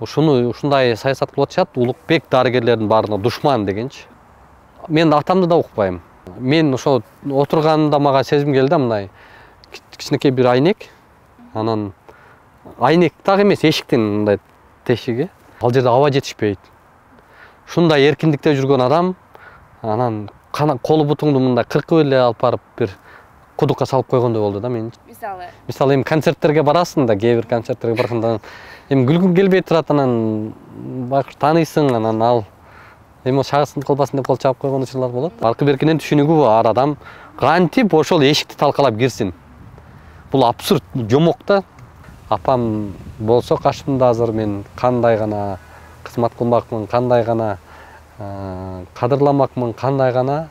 ушундай саясат кылып атышат. Улукбек дарыгерлердин баарына душман дегенчи. Мен атамды да укпайм. Мен ошо отурганда мага сезим келди, мындай кичинекей бир айнек. Анан айнек так эмес, эшиктин мындай тешиги. Ал жерде аба жетишпейт. Ушундай эркиндикте жүргөн адам, анан колу бутуңду мындай кыркып эле алып барып бир кудукка салып койгондой болду да мен. Мисалы эми концерттерге барасың да, кээ бир концерттерге барганда эми күлгүң келбей турат, анан бак тааныйсың, анан ал эми шагысын кылбасын деп кол чаап койгон учурлар болот. Аркы беркинен түшүнүгү бар адам кантип ошол эшикти талкалап кирсин. Бул абсурд, жомок да. Апам болсо каршымда азыр, мен кандай гана кызмат кылмакмын, кандай гана кадырламакмын, кандай гана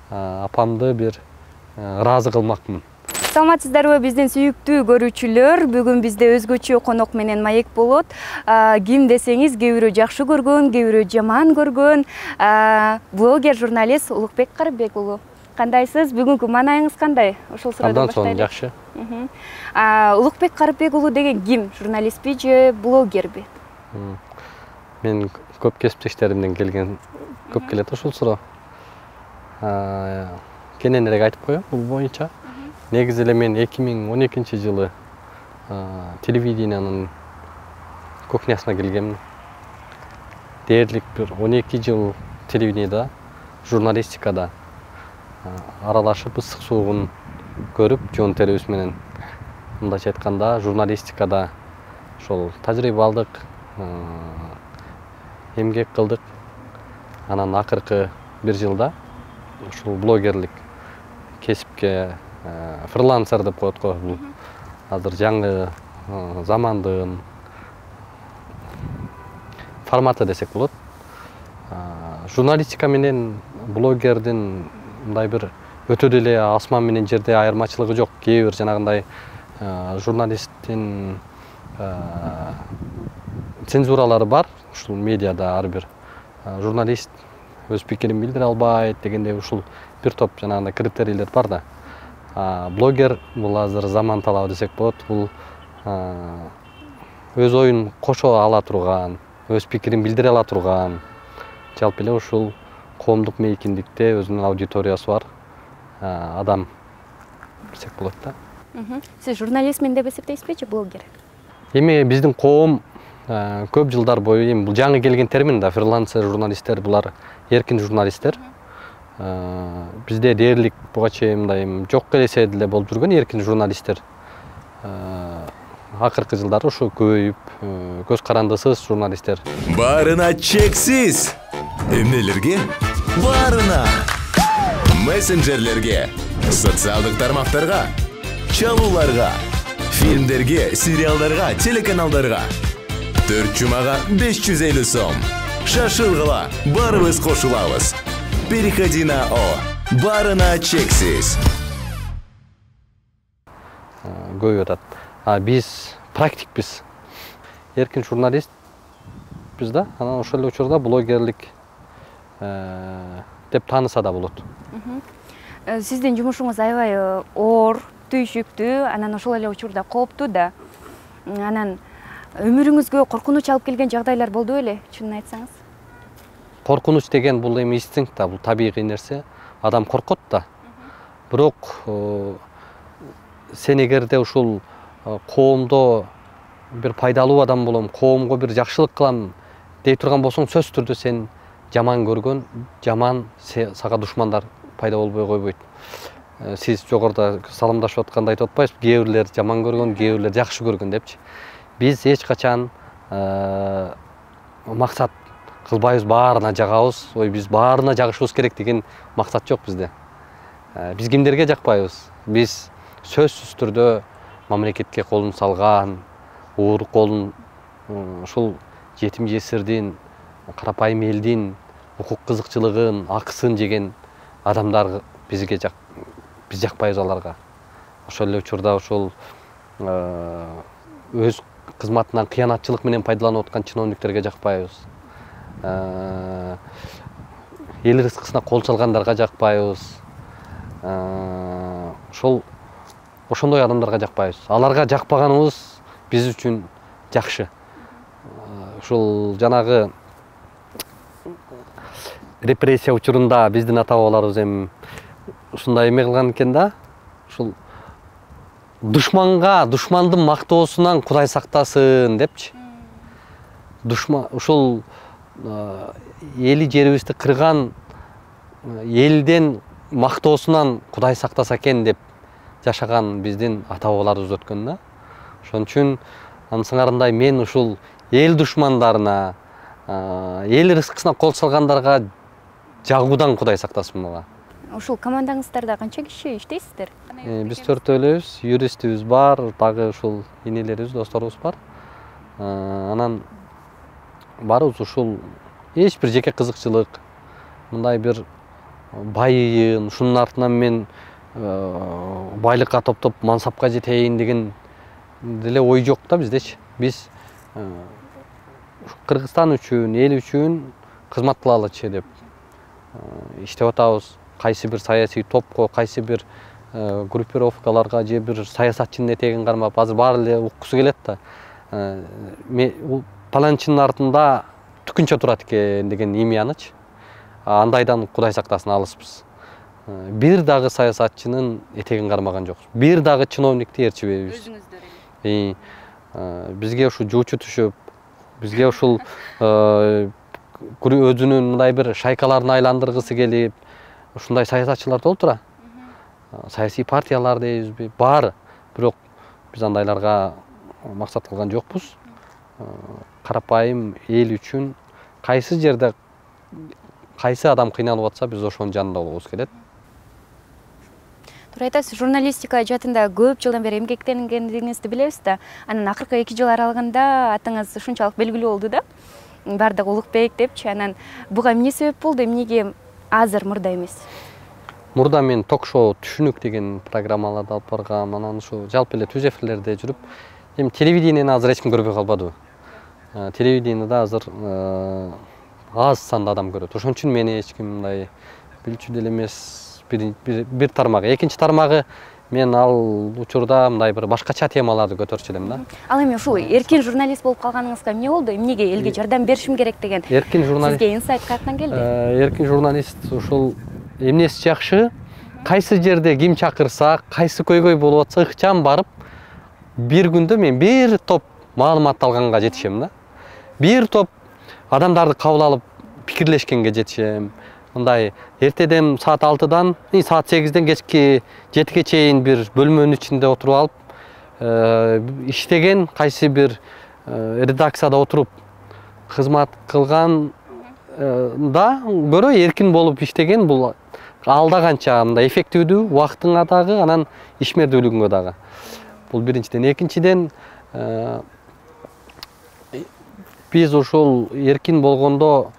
апамды бир ыраазы кылмакмын. Саламатсыздарбы биздин сүйүктүү көрүүчүлөр? Бүгүн бизде өзгөчө конок менен маек болот. Ким десеңиз, кээ бирөө жакшы көргөн, кээ бирөө жаман көргөн блогер, журналист Улукбек Карыбек уулу. Кандайсыз? Бүгүнкү маанайыңыз кандай? Ошол суроодан баштайлы. Абдан жакшы. Улукбек Карыбек уулу деген ким? Журналистпи же блогерби? Мен көп кесиптештеримден келген, көп келет ушул суроо. Кененирээк айтып коеюн бул боюнча. Негизи эле мен 2012-жылы телевидениянын кухнясына келгем. Дээрлик бир 12 жыл телевиденияда, журналистикада аралашып, ысык суугун көрүп, жон терибиз менен, мындайча айтканда, журналистикада ошол тажрыйба алдык, эмгек кылдык. Анан акыркы бир жылда ушул блогерлик кесипке фрилансер деп коет го. Бул азыр жаңы замандын форматы десек болот. Журналистика менен блогердин мындай бир өтө деле асман менен жерде айырмачылыгы жок. Кээ бир жанагындай журналисттин цензуралары бар. Ушул медиада ар бир журналист өз пикирин билдире албайт дегендей ушул бир топ жанагындай критерийлер бар да. Блогер бул азыр заман талабы десек болот. Бул өз оюн кошо ала турган, өз пикирин билдире ала турган, жалпы эле ушул коомдук мейкиндикте өзүнүн аудиториясы бар адам десек болот да. Сиз журналистмин деп эсептейсизби же блогер? Эми биздин коом көп жылдар бою, эми бул жаңы келген термин да, фрилансер журналисттер, булар эркин журналисттер. Бизде дээрлик буга чейин мындай жок келесе деле болуп жүргөн эркин журналисттер. Акыркы жылдары ушу көбөйүп, көз карандысыз журналисттер. Барына чексиз! Эмнелерге? Барына! Мессенджерлерге, социалдык тармактарга, чалууларга, фильмдерге, сериалдарга, телеканалдарга. 4 жумага 550 сом. Шашылгыла, барыбыз кошулабыз. Переходи на О. Барына чексиз. Көбөйүп атат. Биз практикпиз. Эркин журналист биз да, анан ошол эле учурда блогерлик деп тааныса да болот. Сиздин жумушуңуз аябай оор, түйшүктүү, анан ошол эле учурда кооптуу да. Анан өмүрүңүзгө коркунуч алып келген жагдайлар болду беле, чынын айтсаңыз? Коркунуч деген бул эми инстинкт да, бул табигый нерсе. Адам коркот да. Бирок сен эгерде ушул коомдо бир пайдалуу адам болом, коомго бир жакшылык кылам дей турган болсоң, сөзсүз түрдө сен жаман көргөн, жаман сага душмандар пайда болбой койбойт. Сиз жогоруда саламдашып атканда айтып атпайсызбы, кээ бирлер жаман көргөн, кээ бирлер жакшы көргөн депчи. Биз эч качан максат кылбайбыз, баарына жагабыз, биз баарына жагышыбыз керек деген максат жок бизде. Биз кимдерге жакпайбыз? Биз сөзсүз түрдө мамлекетке колун салган, уур колун ушул жетим жесирдин, карапайым элдин укук кызыкчылыгын, акысын жеген адамдар бизге биз жакпайбыз аларга. Ошол эле учурда ошол өз кызматынан кыянатчылык менен пайдаланып аткан чиновниктерге жакпайбыз. Эл рызкысына кол салгандарга жакпайбыз. Ошондой адамдарга жакпайбыз. Аларга жакпаганыбыз биз үчүн жакшы. ушул жанагы репрессия учурунда биздин ата бабаларыбыз эми ушундай эме кылган экен да, ушул душмандын мактоосунан Кудай сактасын депчи. Душман ушул эли жерибизди кырган элден мактоосунан Кудай сактаса экен деп жашаган биздин ата бабаларыбыз өткөн да. Ошон үчүн сыңарындай мен ушул эл душмандарына, эл рызкысына кол салгандарга жагуудан Кудай сактасын мага. Ушул командаңыздарда канча киши иштейсиздер? Биз төртөөлөбүз, юристибиз бар, дагы ушул инелерибиз, досторубуз бар. Анан барыбыз ушул эч бир жеке кызыкчылык, мындай бир байыйын, ушунун артынан мен байлыкка топтоп мансапка жетейин деген деле ой жок да биздечи. Биз Кыргызстан үчүн, эл үчүн кызмат кылалычы деп иштеп атабыз. Кайсы бир саясий топко, кайсы бир группировкаларга же бир саясатчынын этегин кармап, азыр баары эле уккусу келет да. Паланчынын артында түкүнчө турат экен деген имянычы. Андайдан Кудай сактасын алыспыз. Бир дагы саясатчынын этегин кармаган жокпуз. Бир дагы чиновникти ээрчибейбиз. Бизге ушу жуучу түшүп, бизге ушул өзүнүн мындай бир шайкаларын айландыргысы келип, ушундай саясатчылар толтура. Саясий партиялар дейбизби? Баары. Бирок биз андайларга максат кылган жокпуз. Карапайым эл үчүн кайсы жерде кайсы адам кыйналып атса, биз ошонун жанында болобуз келет. Туура айтасыз, журналистика жаатында көп жылдан бери эмгектенгениңизди билебиз да. Анан акыркы 2 жыл аралыгында атыңыз ушунчалык белгилүү болду да. Бардык Улукбек депчи. Анан буга эмне себеп болду? Эмнеге азыр мурда эмес? Мурда мен ток-шоу Түшүнүк деген программаларды алып баргам, анан ушу жалпы эле түз эфирлерде жүрүп, эми телевидениени азыр эч ким көрбөй калбадыбы? Телевидениеде азыр аз санда адам көрөт. Ошон үчүн мени эч ким мындай билчү деле эмес. Бир тармагы. Экинчи тармагы, мен ал учурда мындай бир башкача темаларды көтөрчү элем да. Ал эми ушул эркин журналист болуп калганыңызга эмне болду? Эмнеге элге жардам беришим керек деген эркин журналист сизге инсайт каяктан келди? Эркин журналист ушул эмнеси жакшы, кайсы жерде ким чакырса, кайсы көйгөй болуп атса ыкчам барып, бир күндө мен бир топ маалымат алганга жетишем да. Бир топ адамдарды кабыл алып пикирлешкенге жетишем. Мындай эртеден саат 6-дан саат 8-ден кечки 7-ге чейин бир бөлмөнүн ичинде отуруп алып, иштеген, кайсы бир редакцияда отуруп кызмат кылган да көрө эркин болуп иштеген, бул алда канча мындай эффективдүү, убактыңа дагы, анан ишмердүүлүгүңө дагы. Бул биринчиден. Экинчиден, биз ушул эркин болгондо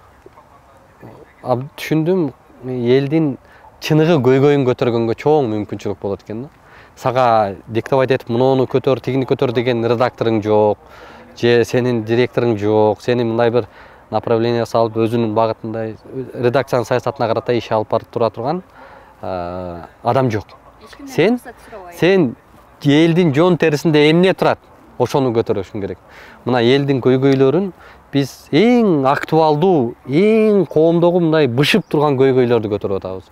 түшүндүм, элдин чыныгы көйгөйүн көтөргөнгө чоң мүмкүнчүлүк болот экен да. Сага диктовать этип, муну көтөр, тигини көтөр деген редакторуң жок, же сенин директоруң жок, сени мындай бир направление салып, өзүнүн багытында редакциянын саясатына карата иш алып барып тура турган адам жок. Сен элдин жон терисинде эмне турат, ошону көтөрүшүң керек. Мына элдин көйгөйлөрүн биз эң актуалдуу, эң коомдогу мындай бышып турган көйгөйлөрдү көтөрүп атабыз.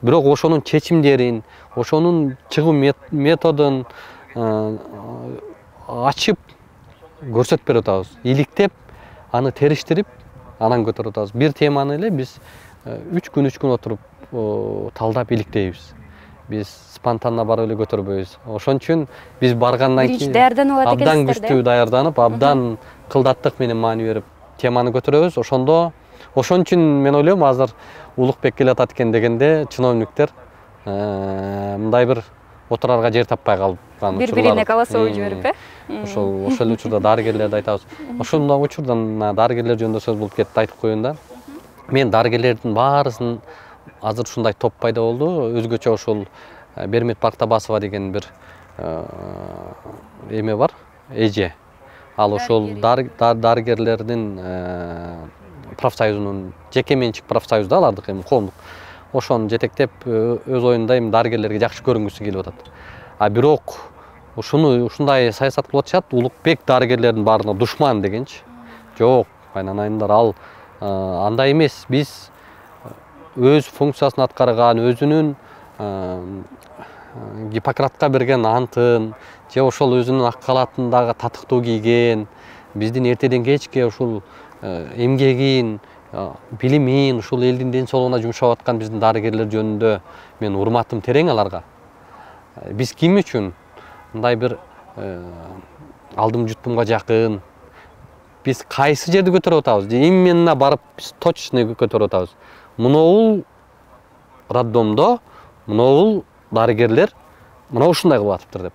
Бирок ошонун чечимдерин, ошонун чыгуу методун ачып көрсөтпөй атабыз. Иликтеп, аны териштирип, анан көтөрүп атабыз. Бир теманы эле биз 3 күн отуруп талдап иликтейбиз. Биз спонтанно барып эле көтөрбөйбүз. Ошон үчүн биз баргандан кийин абдан күчтүү даярданып, абдан кылдаттык менен маани берип теманы көтөрөбүз. Ошон үчүн мен ойлойм, азыр Улукбек келе атат экен дегенде чиновниктер мындай бир отурарга жер таппай калган учурлар. Бири-бирине голосовой жиберип, Ошол эле учурда дарыгерлерди айтабыз. Ошондой учурдан дарыгерлер жөнүндө сөз болуп кетти, айтып коеюн да. Мен дарыгерлердин баарысын азыр ушундай топ пайда болду. Өзгөчө ушул Бермет Бактабасова деген бир эме бар, эже. Ал ошол дарыгерлердин профсоюзунун, жеке менчик профсоюз да, алардык эми коомдук. Ошону жетектеп, өз оюнда эми дарыгерлерге жакшы көрүнгүсү келип атат. Бирок ушундай саясат кылып атышат, Улукбек дарыгерлердин баарына душман дегенчи. жок, кайнанайымдар, ал андай эмес. Биз өз функциясын аткарган, өзүнүн Гиппократка берген антын, же ошол өзүнүн ак калатындагы татыктуу кийген, биздин эртеден кечке ушул эмгегин, билимин, ушул элдин ден соолугуна жумшап аткан биздин дарыгерлер жөнүндө мен урматым терең аларга. Биз ким үчүн мындай бир алдым жутумга жакын, биз кайсы жерди көтөрүп атабыз, именно барып биз точно көтөрүп атабыз. Мынабул роддомдо, мынабул дарыгерлер мына ушундай кылып атыптыр деп.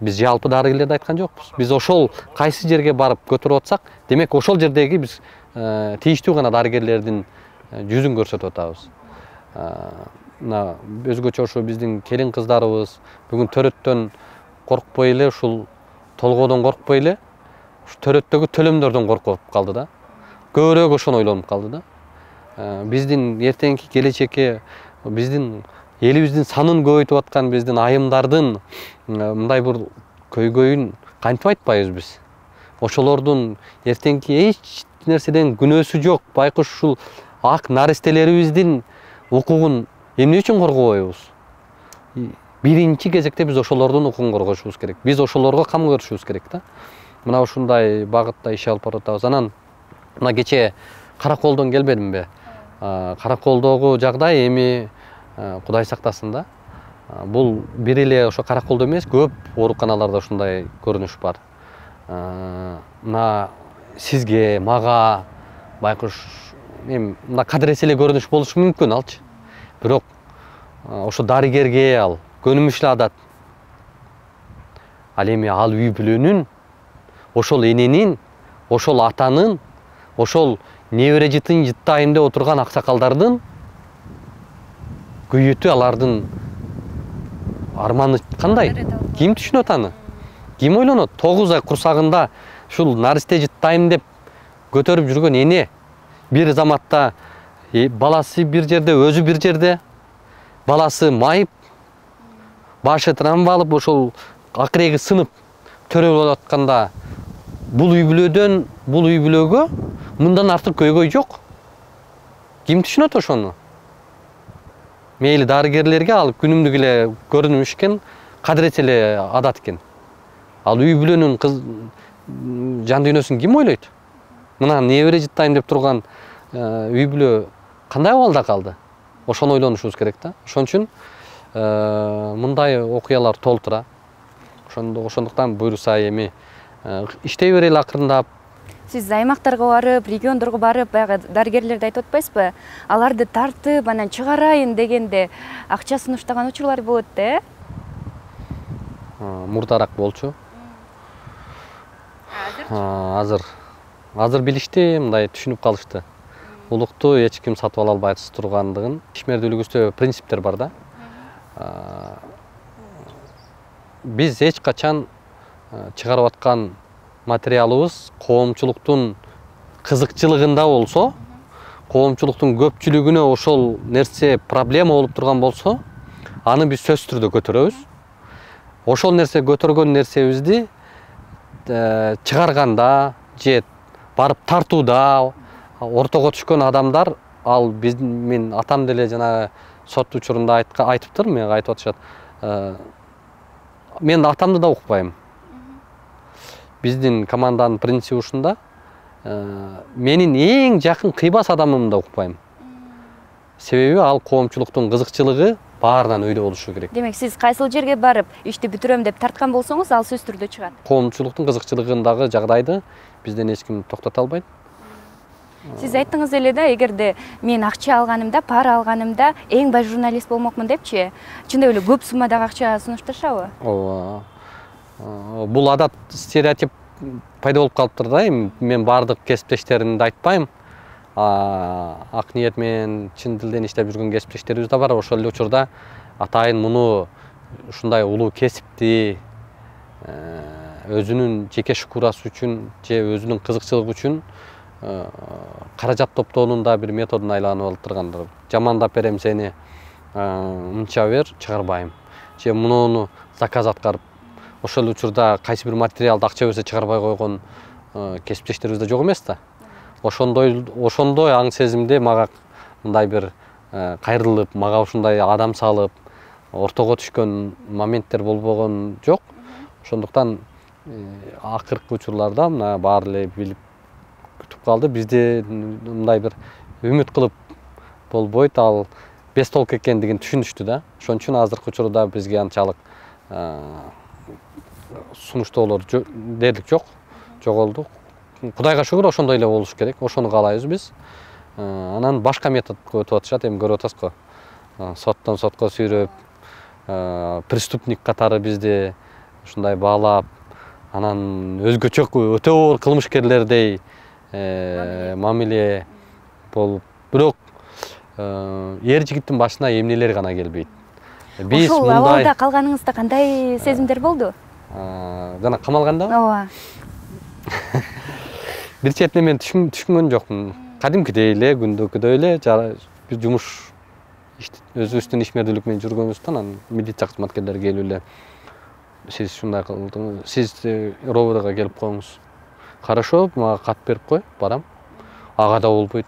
Биз жалпы дарыгерлерди айткан жокпуз. Биз ошол кайсы жерге барып көтөрүп атсак, демек ошол жердеги биз тийиштүү гана дарыгерлердин жүзүн көрсөтүп атабыз. Мына өзгөчө ошо биздин келин кыздарыбыз бүгүн төрөттөн коркпой эле, ушул толгоодон коркпой эле, ушу төрөттөгү төлөмдөрдөн коркуп калды да. Көбүрөөк ошону ойлонуп калды да. Биздин эртеңки келечекке, биздин элибиздин санын көбөйтүп аткан биздин айымдардын мындай бир көйгөйүн кантип айтпайбыз биз? Ошолордун эртеңки эч нерседен күнөөсү жок, байкуш ушул ак наристелерибиздин укугун эмне үчүн коргобойбуз? Биринчи кезекте биз ошолордун укугун коргошубуз керек. Биз ошолорго кам көрүшүбүз керек да. Мына ушундай багытта иш алып баратабыз. Анан мына кече Караколдон келбедимби? Караколдогу жагдай эми Кудай сактасын да. Бул бир эле ошо Караколдо эмес, көп ооруканаларда ушундай көрүнүш бар. Мына сизге, мага байкуш эми мына кадырес эле көрүнүш болушу мүмкүн алчы. Бирок ошо дарыгерге ал көнүмүш эле адат. Ал эми ал үй бүлөнүн, ошол эненин, ошол атанын, ошол небере жытын жыттайым деп отурган аксакалдардын күйүтү, алардын арманы кандай? Ким түшүнөт аны? Ким ойлонот? 9 ай курсагында ушул наристе жыттайым деп көтөрүп жүргөн эне бир заматта баласы бир жерде, өзү бир жерде, баласы майып, башы травма алып, ошол акыреги сынып төрө болуп атканда бул үй бүлөдөн бул үй бүлөгө мындан артык көйгөй жок. Ким түшүнөт ошону? Мейли дарыгерлерге ал күнүмдүк эле көрүнүш экен, кадырет эле адат экен. Ал үй бүлөнүн жан дүйнөсүн ким ойлойт? Мына небере жыттайм деп турган үй бүлө кандай абалда калды? Ошону ойлонушубуз керек да. Ошон үчүн мындай окуялар толтура. Ошондуктан буюрса эми иштей берели акырындап. Сиз аймактарга барып, региондорго барып, баягы дарыгерлерди айтып атпайсызбы? Аларды тартып, анан чыгарайын дегенде акча сунуштаган учурлар болот да, Мурдараак болчу. Азыр билишти, мындай түшүнүп калышты. Улукту эч ким сатып ала албайсыз тургандыгын. Ишмердүүлүгүбүздө принциптер бар да. Биз эч качан чыгарып аткан материалыбыз коомчулуктун кызыкчылыгында болсо, коомчулуктун көпчүлүгүнө ошол нерсе проблема болуп турган болсо, аны биз сөзсүз түрдө көтөрөбүз. Ошол нерсе көтөргөн нерсебизди чыгарганда же барып тартууда ортого түшкөн адамдар, ал мен атам деле жана сот учурунда айтыптыр, мага айтып атышат. Мен атамды да укпайм. Биздин команданын принциби ушунда. Менин эң жакын кыйбас адамымды да укпайм. Себеби ал коомчулуктун кызыкчылыгы баарынан өйдө болушу керек. Демек, сиз кайсыл жерге барып ишти бүтүрөм деп тарткан болсоңуз, ал сөзсүз түрдө чыгат. Коомчулуктун кызыкчылыгындагы жагдайды бизден эч ким токтото албайт. Сиз айттыңыз эле да, эгерде мен акча алганымда, пара алганымда эң бай журналист болмокмун депчи, чындап эле көп суммадагы акча сунушташабы? Ооба. Бул адат, стереотип пайда болуп калыптыр да. Мен бардык кесиптештеримди айтпайм. Ак ниет менен чын дилден иштеп жүргөн кесиптештерибиз да бар. Ошол эле учурда атайын муну ушундай улуу кесипти өзүнүн жеке шкурасы үчүн же өзүнүн кызыкчылыгы үчүн каражат топтоонун да бир методун айланып алып тургандыр. Жамандап берем сени, мынча бер, чыгарбайм. Же муну заказ аткарып, ошол учурда кайсы бир материалды акча берсе чыгарбай койгон кесиптештерибизде жок эмес да. Ошондой аң сезимде мага мындай бир кайрылып, мага ушундай адам салып, ортого түшкөн моменттер болбогон жок. Ошондуктан акыркы учурларда мына баары эле билип күтүп калды. Бизде мындай бир үмүт кылып болбойт, ал бес толк экендигин түшүнүштү да. Ошон үчүн азыркы учурда бизге анчалык сунуштоолор дээрлик жок, жоголду. Кудайга шүгүр, ошондой эле болуш керек. Ошону каалайбыз биз. Анан башка методго өтүп атышат, эми көрүп атасызго. Соттон сотко сүйрөп, преступник катары бизди ушундай баалап, анан өзгөчө өтө оор кылмышкерлердей мамиле болуп, бирок эр жигиттин башына эмнелер гана келбейт. Биз ошол мындай абалда калганыңызда кандай сезимдер болду? жана камалгандабы? Ооба. Бир четинен мен түшүнгөн жокмун. Кадимкидей эле, күндүкүдөй эле бир жумуш өзүбүздүн ишмердүүлүк менен жүргөнүбүздөн анан милиция кызматкерлери келип эле сиз ушундай кылдыңыз, сиз ровдга келип коюңуз. Хорошо, мага кат берип кой, барам. Ага да болбойт.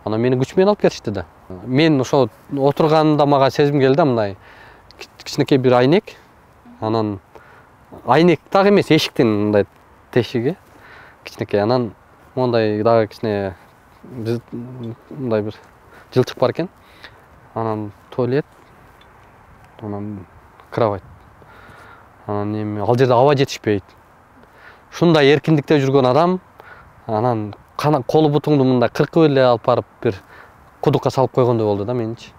Анан мени күч менен алып кетишти да. Мен ошо отурганда мага сезим келди, мындай кичинекей бир айнек. Анан айнек дагы эмес, эшиктин мындай тешиги кичинекей. Анан мондай дагы кичине мындай бир жылчык бар экен. Анан туалет, анан кровать. Анан эми ал жерде аба жетишпейт. Ушундай эркиндикте жүргөн адам, анан колу бутуңду мындай кыркып эле алып барып бир кудукка салып койгондой болду да менчи.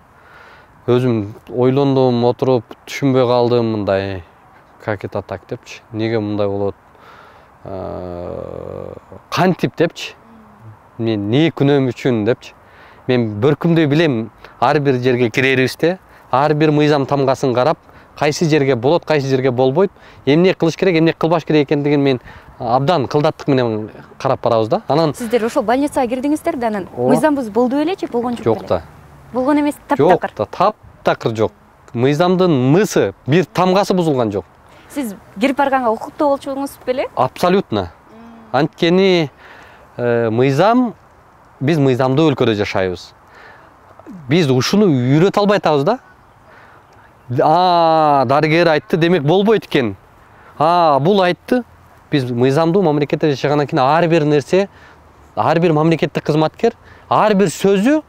Өзүм ойлондум, отуруп, түшүнбөй калдым мындай. Как это так депчи. Неге мындай болот? Кантип депчи. Мен не күнөөм үчүн депчи. Мен бөркүмдөй билем, ар бир жерге кирерибизде, ар бир мыйзам тамгасын карап, кайсы жерге болот, кайсы жерге болбойт, эмне кылыш керек, эмне кылбаш керек экендигин мен абдан кылдаттык менен карап барабыз да. Анан сиздер ошол больницага кирдиңиздер да, анан мыйзамбыз болду белечи, болгон жок беле? Жок да. Болгон эмес, таптакыр. Жок да, таптакыр жок. Мыйзамдын мысы, бир тамгасы бузулган жок. Сиз кирип барганга укуктуу болчуңуз беле? Абсолютно. Анткени мыйзам, биз мыйзамдуу өлкөдө жашайбыз. Биз ушуну үйрөтө албай атабыз да. Дарыгер айтты, демек болбойт экен. Бул айтты. Биз мыйзамдуу мамлекетте жашагандан кийин ар бир нерсе, ар бир мамлекеттик кызматкер, ар бир сөзү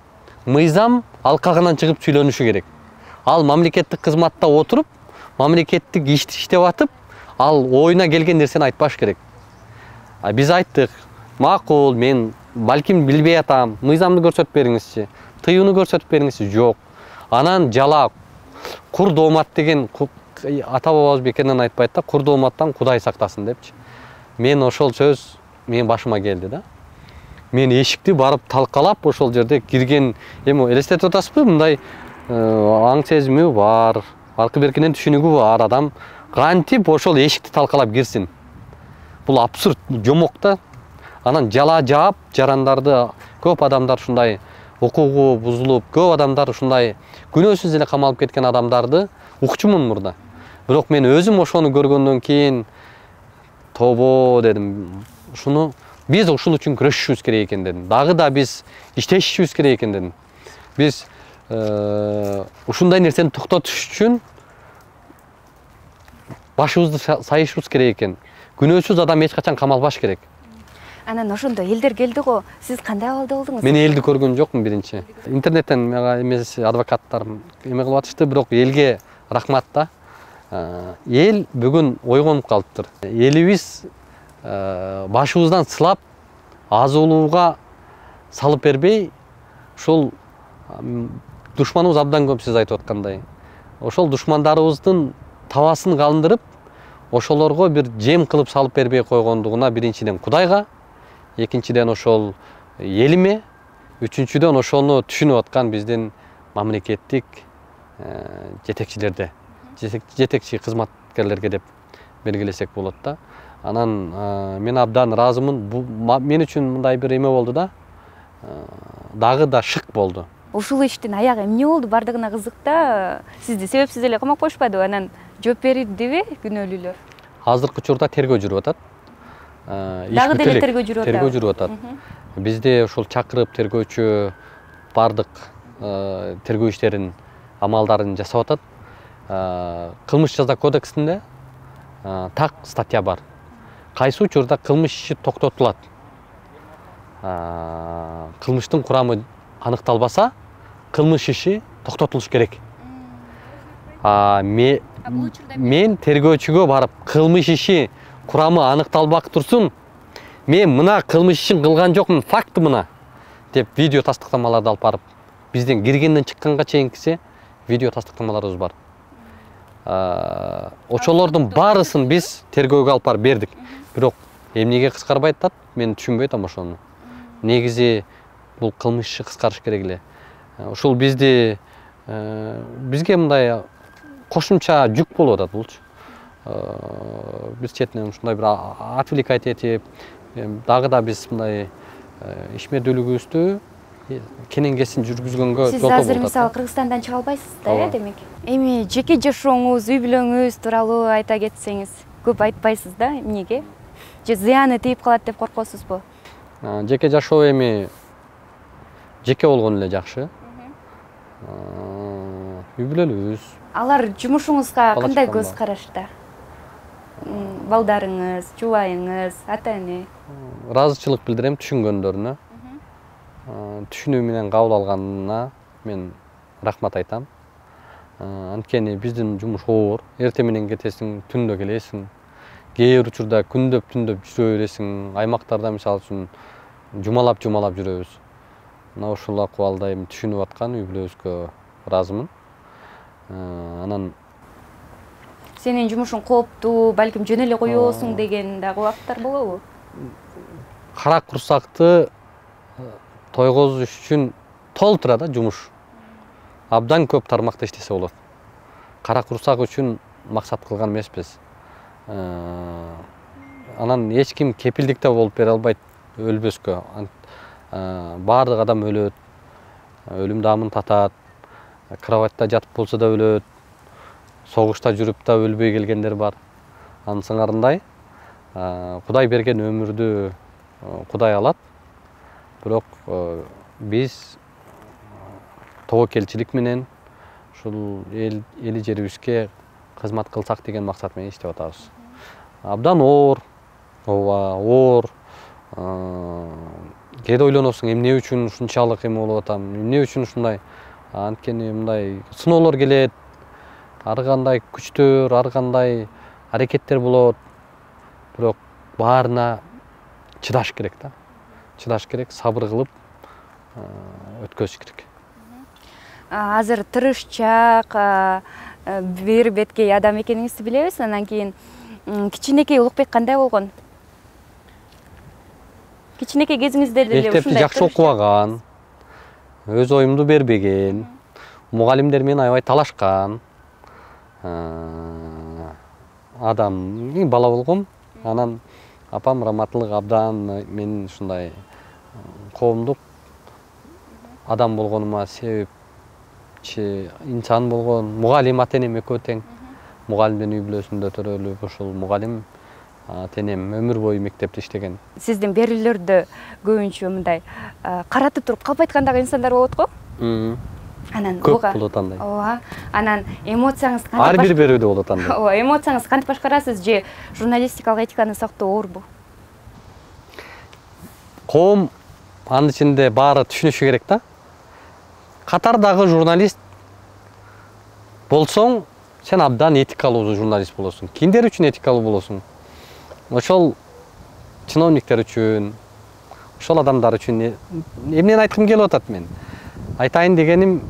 мыйзам алкагынан чыгып сүйлөнүшү керек. Ал мамлекеттик кызматта отуруп, мамлекеттик ишти иштеп атып, ал оюна келген нерсени айтпаш керек. Биз айттык, макул, мен балким билбей атам, мыйзамды көрсөтүп бериңизчи, тыюуну көрсөтүп бериңизчи. Жок. Анан жала кур доомат деген ата бабабыз бекеринен айтпайт да, кур дооматтан Кудай сактасын депчи. Мен ошол сөз менин башыма келди да. Мен эшикти барып талкалап ошол жерде кирген, эми элестетип атасызбы, мындай аң сезими бар, аркы беркинен түшүнүгү бар адам кантип ошол эшикти талкалап кирсин. Бул абсурд, жомок да. Анан жала жаап, жарандарды көп адамдар ушундай укугу бузулуп, көп адамдар ушундай күнөөсүз эле камалып кеткен адамдарды укчумун мурда. Бирок мен өзүм ошону көргөндөн кийин тобо дедим. Биз ушул үчүн күрөшүшүбүз керек экен дедим. Дагы да биз иштешибиз керек экен дедим. Биз ушундай нерсени токтотуш үчүн башыбызды сайышыбыз керек экен. Күнөөсүз адам эч качан камалбаш керек. Анан ошондо элдер келди го, сиз кандай абалда болдуңуз? Мен элди көргөн жокмун биринчи. Интернеттен мага эмес адвокаттар эме кылып атышты, бирок элге рахмат да. Эл бүгүн ойгонуп калыптыр. Элибиз башыбыздан сылап, азуулууга салып бербей, ошол душманыбыз абдан көп, сиз айтып аткандай. Ошол душмандарыбыздын табасын калындырып, ошолорго бир жем кылып салып бербей койгондугуна биринчиден Кудайга, экинчиден ошол элиме, үчүнчүдөн ошону түшүнүп аткан биздин мамлекеттик жетекчилерде, жетекчи кызматкерлерге деп белгилесек болот да. Анан мен абдан ыраазымын. Мен үчүн мындай бир эме болду да. Дагы да шык болду. Ушул иштин аягы эмне болду? Бардыгына кызык да. Сизди себепсиз эле камап коюшпадыбы? Анан жооп бердиби күнөөлүүлөр? Азыркы учурда тергөө жүрүп атат. Дагы деле тергөө жүрүп атат. Тергөө жүрүп атат. Бизде ошол чакырып тергөөчү бардык тергөө иштерин амалдарын жасап атат. Кылмыш жаза кодексинде так статья бар. Кайсы учурда кылмыш иши токтотулат. Кылмыштын курамы аныкталбаса, кылмыш иши токтотулуш керек. Мен тергөөчүгө барып, кылмыш иши курамы аныкталбак турсун, мен мына кылмыш ишин кылган жокмун, факты мына деп видео тастыктамаларды алып барып, бизден киргенден чыкканга чейинкиси видео тастыктамаларыбыз бар. Ошолордун баарысын биз тергөөгө алып барып бердик. Бирок эмнеге кыскарбай атат, мен түшүнбөй атам ошону. Негизи бул кылмыш иши кыскарыш керек эле. Ушул бизге мындай кошумча жүк болуп атат булчу. Биз четинен ушундай бир отвлекать этип, дагы да биз мындай ишмердүүлүгүбүздү кененгесин жүргүзгөнгө жол болуп атат. Сиз азыр мисалы Кыргызстандан чыга албайсыз да, демек. Эми жеке жашооңуз, үй бүлөңүз тууралуу айта кетсеңиз, көп айтпайсыз да, эмнеге? Же зыяны тийип калат деп коркосузбу? Жеке жашоо эми жеке болгон эле жакшы. Үй бүлөлүүбүз. Алар жумушуңузга кандай көз карашта? Балдарыңыз, жубайыңыз, ата-эне? Ыраазычылык билдирем түшүнгөндөрүнө. Түшүнүү менен кабыл алганына мен рахмат айтам. Анткени биздин жумуш оор. Эртең менен кетесиң, түндө келесиң. Кээ бир учурда күндөп жүрө бересиң. Аймактарда мисалы үчүн жумалап жүрөбүз. Мына ушул акыбалда эми түшүнүп аткан үй бүлөбүзгө ыраазымын. Анан сенин жумушуң кооптуу, балким жөн эле коёсуң деген дагы убакыттар болобу? Кара курсакты тойгозуш үчүн толтура да жумуш. Абдан көп тармакта иштесе болот. Кара курсак үчүн максат кылган эмеспиз. Анан эч ким кепилдикте болуп бере албайт өлбөскө. Бардык адам өлөт, өлүм даамын татат, кроватьта жатып болсо да өлөт, согушта жүрүп да өлбөй келгендер бар. Анын сыңарындай Кудай берген өмүрдү Кудай алат. Бирок биз тобокелчилик менен ушул эли жерибизге кызмат кылсак деген максат менен иштеп атабыз. Абдан оор, оор. Кээде ойлоносуң, эмне үчүн ушунчалык эме болуп атам, эмне үчүн ушундай? Анткени мындай сыноолор келет, ар кандай күчтөр, ар кандай аракеттер болот. Бирок баарына чыдаш керек да. Чыдаш керек, сабыр кылып өткөзүш керек. Азыр тырышчаак, бир беткей адам экениңизди билебиз. Анан кийин кичинекей Улукбек кандай болгон? Кичинекей кезиңизде деле ушундай мектепти жакшы окубаган, өз оюмду бербеген, мугалимдер менен аябай талашкан адам, бала болгом. Анан апам раматтылык абдан мен ушундай коомдук адам болгонума себепчи инсан болгон. Мугалим ата-энем экөө тең. Мугалимдин үй бүлөсүндө төрөлүп, ушул мугалим ата-энем өмүр бою мектепте иштеген. Сиздин берүүлөрдө көбүнчө мындай каратып туруп калп айткандагы инсандар болот го? Анан көп болот андай. Ооба. Анан эмоцияңыз кантип? Ар бир берүүдө болот андай. Ооба, эмоцияңыз кантип башкарасыз же журналистикалык этиканы сактоо оорбу? Коом анын ичинде баары түшүнүшү керек да. Катардагы журналист болсоң, сен абдан этикалуу журналист болосуң. Киндер үчүн этикалуу болосуң. Ошол чиновниктер үчүн, ошол адамдар үчүн эмнени айткым келип атат мен. Айтайын дегеним,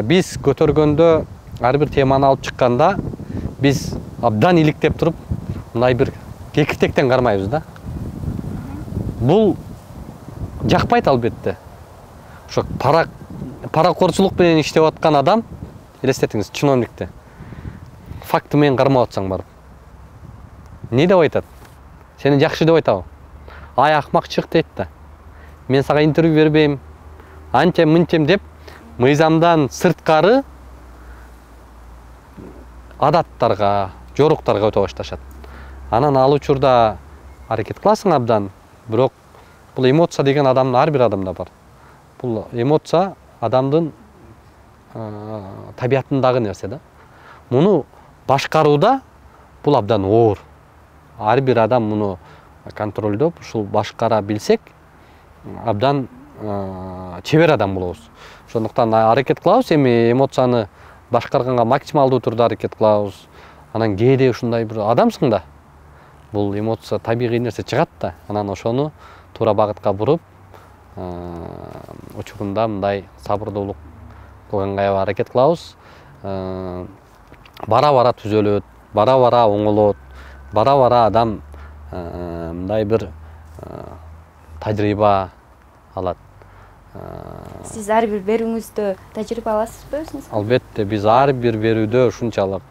биз көтөргөндө, ар бир теманы алып чыкканда, биз абдан иликтеп туруп, мындай бир кекиртектен кармайбыз да. Бул жакпайт албетте. Ошо паракорчулук менен иштеп аткан адам, элестетиңиз, чиновникти. Факты менен кармап атсаң барып. Не деп айтат? Сени жакшы деп айтабы? Ай акмак чык дейт да. Мен сага интервью бербейм. Анчем мынчем деп мыйзамдан сырткары адаттарга, жоруктарга өтө башташат. Анан ал учурда аракет кыласың абдан, бирок бул эмоция деген ар бир адамда бар. Бул эмоция адамдын табиятындагы нерсе да. Муну башкарууда бул абдан оор. Ар бир адам муну контролдоп, ушул башкара билсек, абдан чебер адам болобуз. Ошондуктан аракет кылабыз, эми эмоцияны башкарганга максималдуу турда аракет кылабыз. Анан кээде ушундай бир адамсың да, бул эмоция табигый нерсе чыгат да, анан ошону туура багытка буруп, учурунда мындай сабырдуулук кылганга аракет кылабыз. Бара-бара түзөлөт, бара-бара оңолот, бара-бара адам мындай бир тажрыйба алат. Сиз ар бир берүүңүздө тажрыйба аласызбы өзүңүз? Албетте, биз ар бир берүүдө ушунчалык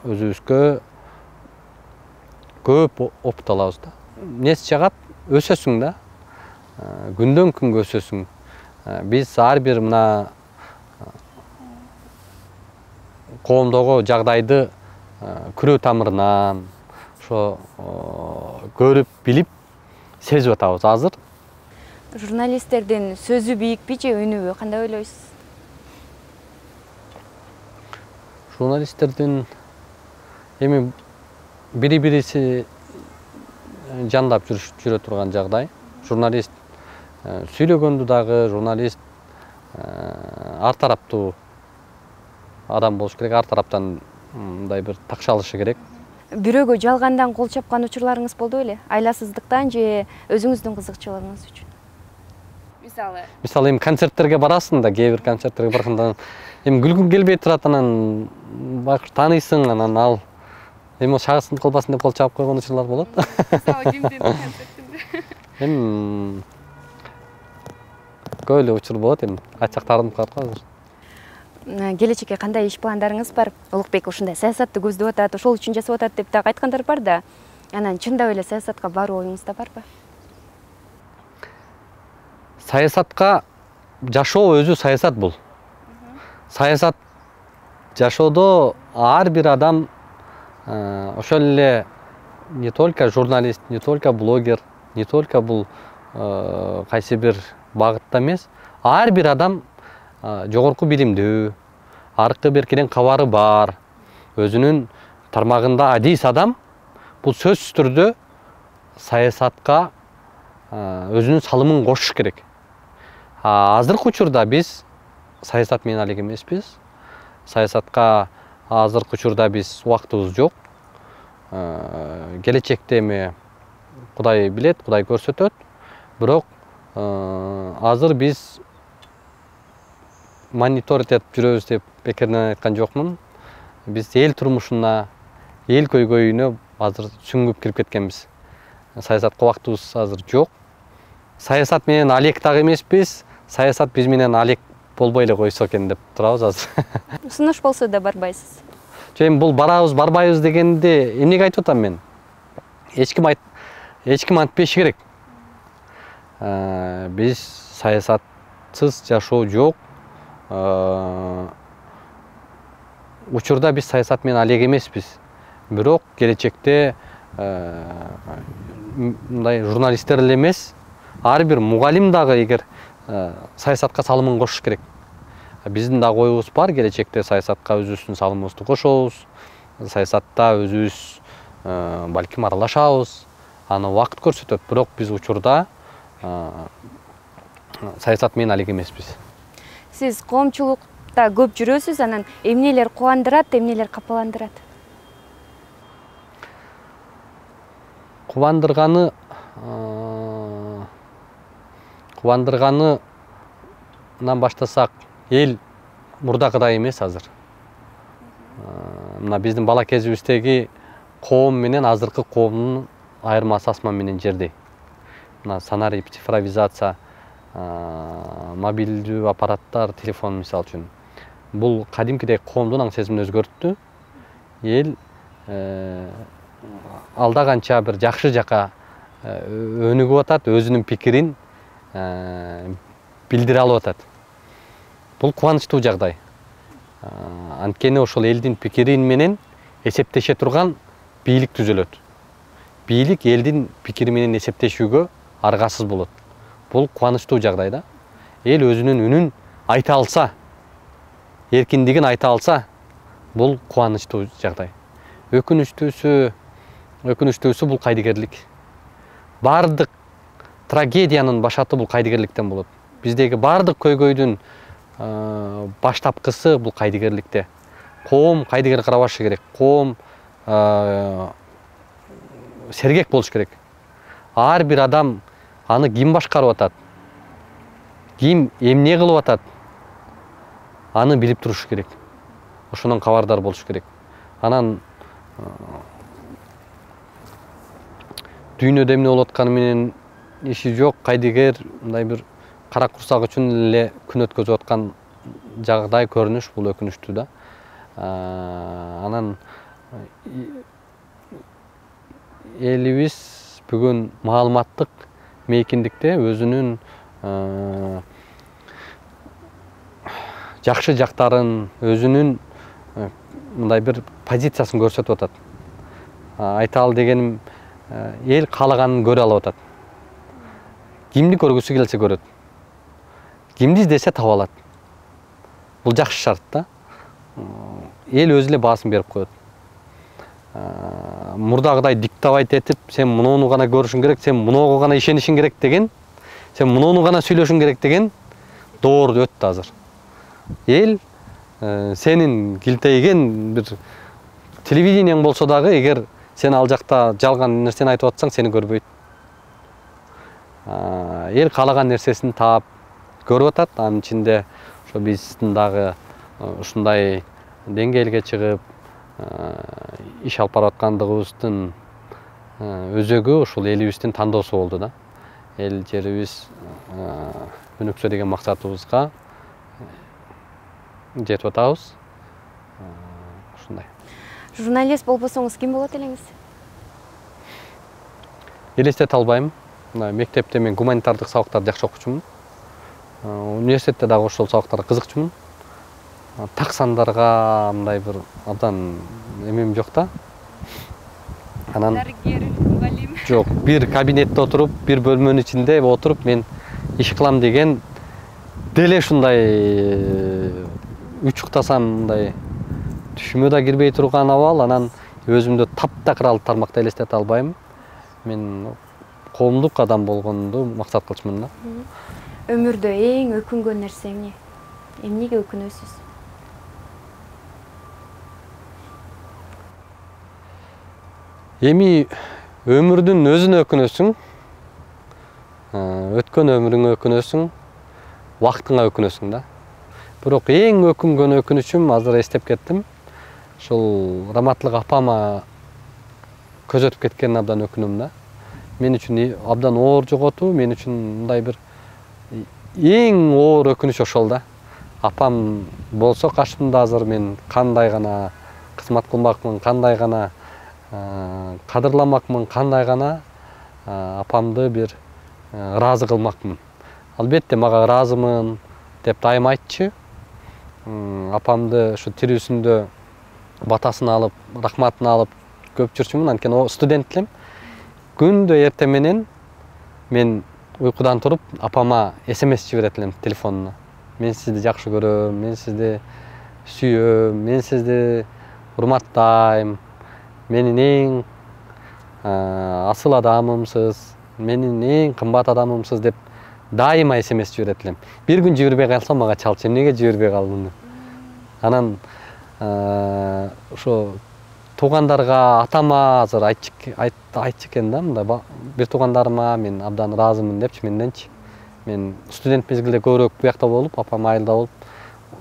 өзүбүзгө көп опыт алабыз да. Эмнеси чыгат? Өсөсүң да. Күндөн күнгө өсөсүң. Биз ар бир мына коомдогу жагдайды күрөө тамырынан ошо көрүп, билип, сезип атабыз азыр. Журналисттердин сөзү бийикпи же үнүбү? Кандай ойлойсуз? Журналисттердин эми бири-бириси жандап жүрө турган жагдай. Журналист сүйлөгөндө дагы журналист ар тараптуу адам болуш керек, ар тараптан мындай бир такшалышы керек. Бирөөгө жалгандан кол чапкан учурларыңыз болду беле? Айласыздыктан же өзүңүздүн кызыкчылыгыңыз үчүн? Мисалы эми концерттерге барасың да, кээ бир концерттерге барганда эми күлгүң келбей турат, анан тааныйсың, анан ал эми шагысын кылбасын деп кол чаап койгон учурлар болот. Мисалы кимдин концертинде? Эми көп эле учур болот, эми айтсак таарынып калат го азыр. Келечекке кандай иш пландарыңыз бар? Улукбек ушундай саясатты көздөп атат, ошол үчүн жасап атат деп дагы айткандар бар да. Анан чындап эле саясатка баруу оюңузда барбы? Саясатка жашоо өзү саясат бул. Саясат жашоодо ар бир адам ошол эле не только журналист, не только блогер, не только бул кайсы бир багытта эмес, ар бир адам жогорку билимдүү, аркы беркиден кабары бар, өзүнүн тармагында адис адам, бул сөзсүз түрдө саясатка өзүнүн салымын кошуш керек. Азыркы учурда биз саясат менен алек эмеспиз. Саясатка азыркы учурда биз убактыбыз жок. Келечекте эми Кудай билет, Кудай көрсөтөт. Бирок азыр биз мониторинг этип жүрөбүз деп бекерден айткан жокмун. Биз эл турмушуна, эл көйгөйүнө азыр сүңгүп кирип кеткенбиз. Саясатка убактыбыз азыр жок. Саясат менен алек дагы эмеспиз. Саясат биз менен алек болбой эле койсо экен деп турабыз азыр. Сунуш болсо да барбайсыз. Эми бул барабыз, барбайбыз дегенде эмнеге айтып атам мен? Эч ким антпеши керек. Биз саясатсыз жашоо жок. Учурда биз саясат менен алек эмеспиз. Бирок келечекте мындай журналисттер эле эмес, ар бир мугалим дагы эгер саясатка салымын кошуш керек. Биздин дагы оюбуз бар, келечекте саясатка өзүбүздүн салымыбызды кошобуз. Саясатта өзүбүз балким аралашабыз. Аны убакыт көрсөтөт, бирок биз учурда саясат менен алек эмеспиз. Сиз коомчулукта көп жүрөсүз, анан эмнелер кубандырат, эмнелер капаландырат? Кубандырганынан баштасак, эл мурдакыдай эмес азыр. Мына биздин бала кезибиздеги коом менен азыркы коомдун айырмасы асман менен жердей. Мына санарий, цифровизация, мобилдүү аппараттар, телефон мисалы үчүн. Бул кадимкидей коомдун аң сезимин өзгөрттү. Эл алда канча бир жакшы жака өнүгүп атат, өзүнүн пикирин билдире алып атат. Бул кубанычтуу жагдай. Анткени ошол элдин пикирин менен эсептеше турган бийлик түзүлөт. бийлик элдин пикири менен эсептешүүгө аргасыз болот. Бул кубанычтуу жагдай да. Эл өзүнүн үнүн айта алса, эркиндигин айта алса, бул кубанычтуу жагдай. Өкүнүчтүүсү бул кайдыгерлик. Бардык трагедиянын башаты бул кайдыгерликтен болот. Биздеги бардык көйгөйдүн баштапкысы бул кайдыгерликте. Коом кайдыгер карабашы керек. Коом сергек болуш керек. Ар бир адам аны ким башкарып атат, ким эмне кылып атат, аны билип туруш керек. Ошонун кабардар болуш керек. Анан дүйнөдө эмне болуп атканы менен иши жок, кайдыгер мындай бир кара курсак үчүн эле күн өткөзүп аткан жагдай көрүнүш бул өкүнүчтүү да. Анан элибиз бүгүн маалыматтык мейкиндикте өзүнүн жакшы жактарын, өзүнүн мындай бир позициясын көрсөтүп атат. Айта ал дегеним, эл каалаганын көрө алып атат. Кимди көргүсү келсе көрөт. Кимди издесе таба алат. Бул жакшы шарт да. Эл өзү эле баасын берип коет. Мурдагыдай диктовать этип, сен муну гана көрүшүң керек, сен мунуга гана ишенишиң керек деген, сен муну гана сүйлөшүң керек деген доор өттү азыр. Эл сенин килтейген бир телевидениең болсо дагы, эгер сен ал жакта жалган нерсени айтып атсаң, сени көрбөйт. Эл каалаган нерсесин таап көрүп атат. Анын ичинде ошо биздин дагы ушундай деңгээлге чыгып иш алып барып аткандыгыбыздын өзөгү ушул элибиздин тандоосу болду да. Эл жерибиз өнөксө деген максатыбызга жетип атабыз. Ушундай. Журналист болбосоңуз ким болот элеңиз? Элестете албайм. Мектепте мен гуманитардык сабактарды жакшы окучумун. Университетте дагы ошол сабактарга кызыкчумун. Так сандарга мындай бир абдан эмем жок да. Анан дарыгер, мугалим. Жок, бир кабинетте отуруп, бир бөлмөнүн ичинде отуруп мен иш кылам деген деле ушундай учуктасам мындай түшүмө да кирбей турган абал. Анан өзүмдү таптакыр ал тармакта элестете албайм. Мен коомдук адам болгонду максат кылчумун да. Өмүрдө эң өкүнгөн нерсе эмне? Эмнеге өкүнөсүз? Эми өмүрдүн өзүнө өкүнөсүң, өткөн өмүрүңө өкүнөсүң, убактыңа өкүнөсүң да. Бирок эң өкүнгөн өкүнүчүм азыр эстеп кеттим. Ушул раматтылык апама көз өтүп кеткенине абдан өкүнөм да. Мен үчүн абдан оор жоготуу, мен үчүн мындай бир эң оор өкүнүч ошол да. Апам болсо каршымда азыр мен кандай гана кызмат кылмакмын, кандай гана кадырламакмын, кандай гана апамды бир ыраазы кылмакмын. Албетте мага ыраазымын деп дайым айтчы. Апамды ушу тирүүсүндө батасын алып, рахматын алып көп жүрчүмүн. Анткени о студент элем. Күндө эртең менен мен уйкудан туруп апама SMS жиберет элем телефонуна. Мен сизди жакшы көрөм, мен сизди сүйөм, мен сизди урматтайм. Менин эң асыл адамымсыз, менин эң кымбат адамымсыз деп дайыма SMS жиберет элем. Бир күн жибербей калсам мага чалчы, эмнеге жибербей калдың деп. Анан ошо туугандарга, атама азыр айтчы экен да, мындай бир туугандарыма мен абдан ыраазымын депчи менденчи. Мен студент мезгилде көбүрөөк буякта болуп, апам айылда болуп,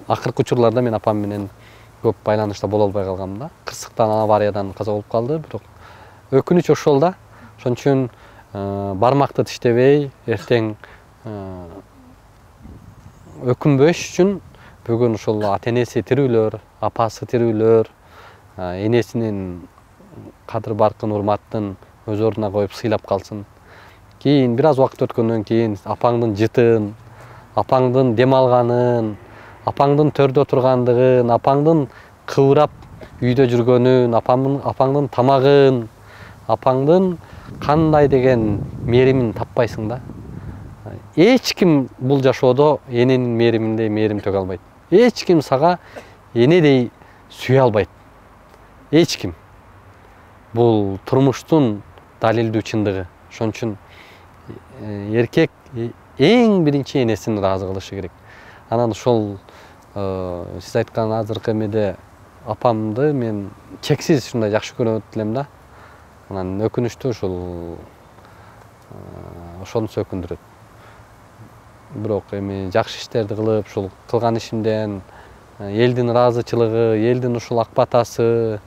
акыркы учурларда мен апам менен көп байланышта боло албай калгам да. Кырсыктан, авариядан каза болуп калды, бирок өкүнүч ошол да. Ошон үчүн бармакты тиштебей, эртең өкүнбөш үчүн бүгүн ушул ата-энеси тирүүлөр, апасы тирүүлөр, энесинин кадыр баркын, урматтын өз ордуна коюп сыйлап калсын. Кийин бир аз убакыт өткөндөн кийин апаңдын жытын, апаңдын дем алганын, апаңдын төрдө тургандыгын, апаңдын кыбырап үйдө жүргөнүн, апаңдын тамагын, апаңдын кандай деген мээримин таппайсың да. Эч ким бул жашоодо эненин мээриминдей мээрим төкө албайт. Эч ким сага энедей сүйө албайт. Эч ким. Бул турмуштун далилдүү чындыгы. Ошон үчүн эркек эң биринчи энесин ыраазы кылышы керек. Анан ошол сиз айткан азыркы эмеде апамды мен чексиз ушундай жакшы көрөт элем да. Анан өкүнүчтүү ушул ошонусу өкүндүрөт. Бирок эми жакшы иштерди кылып, ушул кылган ишимден элдин ыраазычылыгы, элдин ушул ак батасы,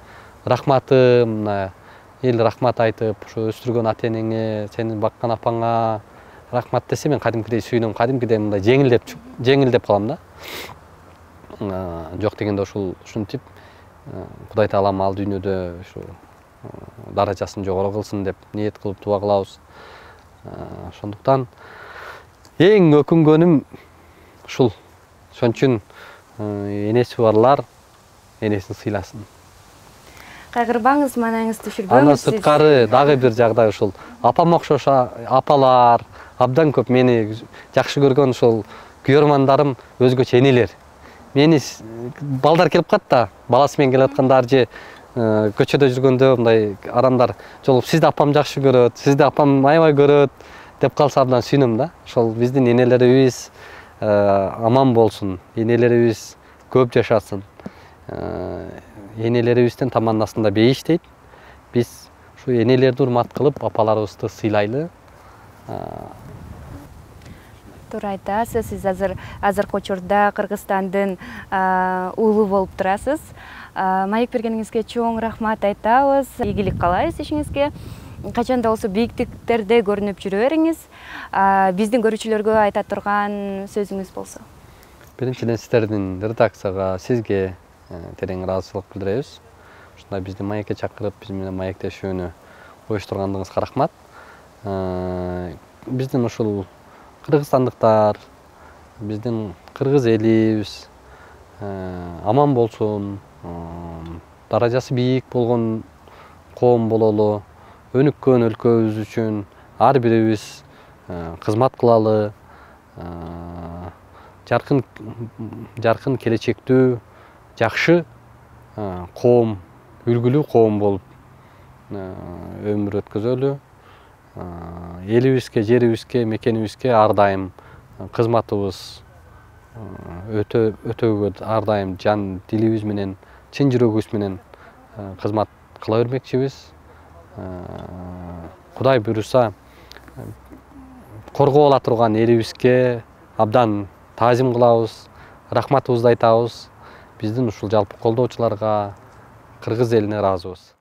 рахматы, мына эл рахмат айтып, ушу өстүргөн ата энеңе, сени баккан апаңа рахмат десе мен кадимкидей сүйүнөм, кадимкидей мындай жеңилдеп калам да. Жок дегенде ушинтип Кудай Таалам ал дүйнөдө ушу даражасын жогору кылсын деп ниет кылып дуа кылабыз. Ошондуктан эң өкүнгөнүм ушул. Ошон үчүн энеси барлар энесин сыйласын. Кайгырбаңыз, маанаңыз түшүрбөңүз. Андан сырткары дагы бир жагдай ушул. Апам окшош апалар, абдан көп мени жакшы көргөн ушул күйөрмандарым өзгөчө энелер. Мени балдар келип калат да, баласы менен келип аткандар же көчөдө жүргөндө мындай адамдар жолугуп сизди апам жакшы көрөт, сизди апам аябай көрөт деп калса абдан сүйүнөм да. Ошол биздин энелерибиз аман болсун, энелерибиз көп жашасын. Энелерибиздин тамандасында бейиштейт. Биз ушу энелерди урмат кылып, апаларыбызды сыйлайлы. Туура айтасыз. Сиз азыркы учурда Кыргызстандын уулу болуп турасыз. Маек бергениңизге чоң рахмат айтабыз. Ийгилик каалайбыз ишиңизге. Качан да болсо бийиктиктерде көрүнүп жүрө бериңиз. Биздин көрүүчүлөргө айта турган сөзүңүз болсо. Биринчиден сиздердин редакцияга, сизге терең ыраазычылык билдиребиз. Ушундай бизди маекке чакырып, биз менен маектешүүнү уюштургандыгыңызга рахмат. Биздин ушул кыргызстандыктар, биздин кыргыз элибиз аман болсун, даражасы бийик болгон коом бололу, өнүккөн өлкөбүз үчүн ар бирибиз кызмат кылалы, жаркын келечектүү жакшы коом, үлгүлүү коом болуп өмүр өткөзөлү. Элибизге, жерибизге, мекенибизге ар дайым кызматыбыз өтөөгө ар дайым жан дилибиз менен, чын жүрөгүбүз менен кызмат кыла бермекчибиз. Кудай буйруса коргоп ала турган элибизге абдан таазим кылабыз, рахматыбызды айтабыз. Биздин ушул жалпы колдоочуларга, кыргыз элине ыраазыбыз.